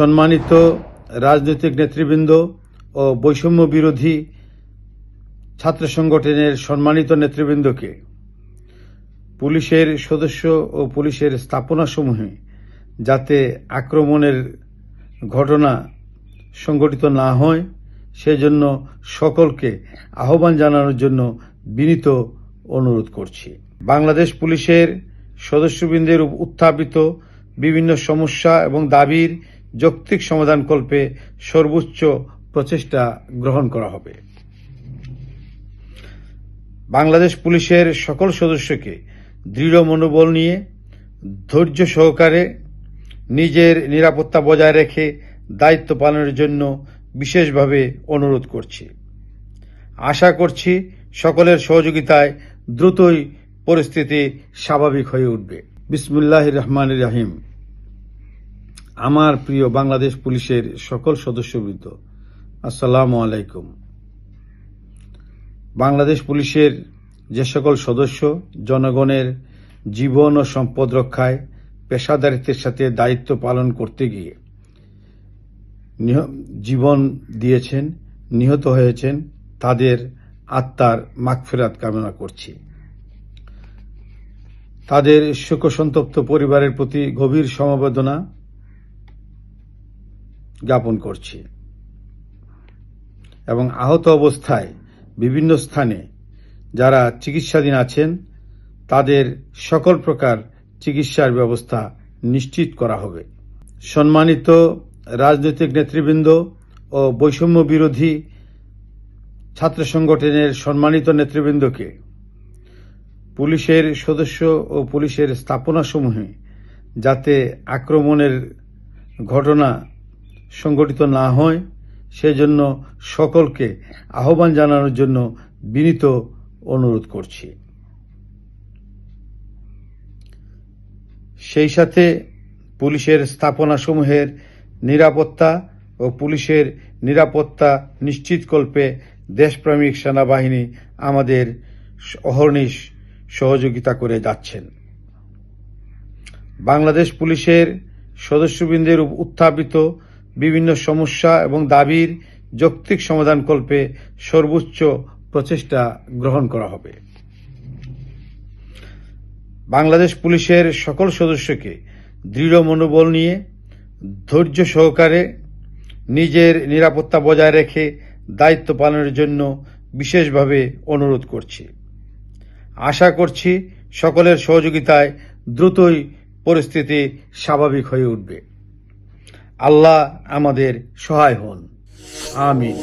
সম্মানিত রাজনৈতিক নেতৃবৃন্দ ও বৈষম্য বিরোধী ছাত্র সংগঠনের সম্মানিত নেতৃবৃন্দকে পুলিশের সদস্য ও পুলিশের স্থাপনাসমূহে যাতে আক্রমণের ঘটনা সংঘটিত না হয় সেজন্য সকলকে আহ্বান জানানোর জন্য বিনীত অনুরোধ করছি। বাংলাদেশ পুলিশের সদস্যবৃন্দের উত্থাপিত বিভিন্ন সমস্যা এবং দাবির যৌক্তিক সমাধানকল্পে সর্বোচ্চ প্রচেষ্টা গ্রহণ করা হবে। বাংলাদেশ পুলিশের সকল সদস্যকে দৃঢ় মনোবল নিয়ে ধৈর্য সহকারে নিজের নিরাপত্তা বজায় রেখে দায়িত্ব পালনের জন্য বিশেষভাবে অনুরোধ করছি। আশা করছি সকলের সহযোগিতায় দ্রুতই পরিস্থিতি স্বাভাবিক হয়ে উঠবে। বিসমিল্লাহির রহমানির রহিম। আমার প্রিয় বাংলাদেশ পুলিশের সকল সদস্যবৃন্দ, আসসালামু আলাইকুম। বাংলাদেশ পুলিশের যে সকল সদস্য জনগণের জীবন ও সম্পদ রক্ষায় পেশাদারিত্বের সাথে দায়িত্ব পালন করতে গিয়ে জীবন দিয়েছেন, নিহত হয়েছেন, তাদের আত্মার মাগফিরাত কামনা করছি। তাদের শোকসন্তপ্ত পরিবারের প্রতি গভীর সমবেদনা জ্ঞাপন করছি এবং আহত অবস্থায় বিভিন্ন স্থানে যারা চিকিৎসাধীন আছেন তাদের সকল প্রকার চিকিৎসার ব্যবস্থা নিশ্চিত করা হবে। সম্মানিত রাজনৈতিক নেতৃবৃন্দ ও বৈষম্য বিরোধী ছাত্র সংগঠনের সম্মানিত নেতৃবৃন্দকে পুলিশের সদস্য ও পুলিশের স্থাপনাসমূহে যাতে আক্রমণের ঘটনা সংঘটিত না হয় সেজন্য সকলকে আহ্বান জানানোর জন্য বিনীত অনুরোধ করছি। সেই সাথে পুলিশের স্থাপনাসমূহের নিরাপত্তা ও পুলিশের নিরাপত্তা নিশ্চিতকল্পে দেশপ্রেমিক সেনাবাহিনী আমাদের অহর্নিশ সহযোগিতা করে যাচ্ছেন। বাংলাদেশ পুলিশের সদস্যবৃন্দের উত্থাপিত বিভিন্ন সমস্যা এবং দাবির যৌক্তিক সমাধানকল্পে সর্বোচ্চ প্রচেষ্টা গ্রহণ করা হবে। বাংলাদেশ পুলিশের সকল সদস্যকে দৃঢ় মনোবল নিয়ে ধৈর্য সহকারে নিজের নিরাপত্তা বজায় রেখে দায়িত্ব পালনের জন্য বিশেষভাবে অনুরোধ করছি। আশা করছি সকলের সহযোগিতায় দ্রুতই পরিস্থিতি স্বাভাবিক হয়ে উঠবে। আল্লাহ আমাদের সহায় হন। আমিন।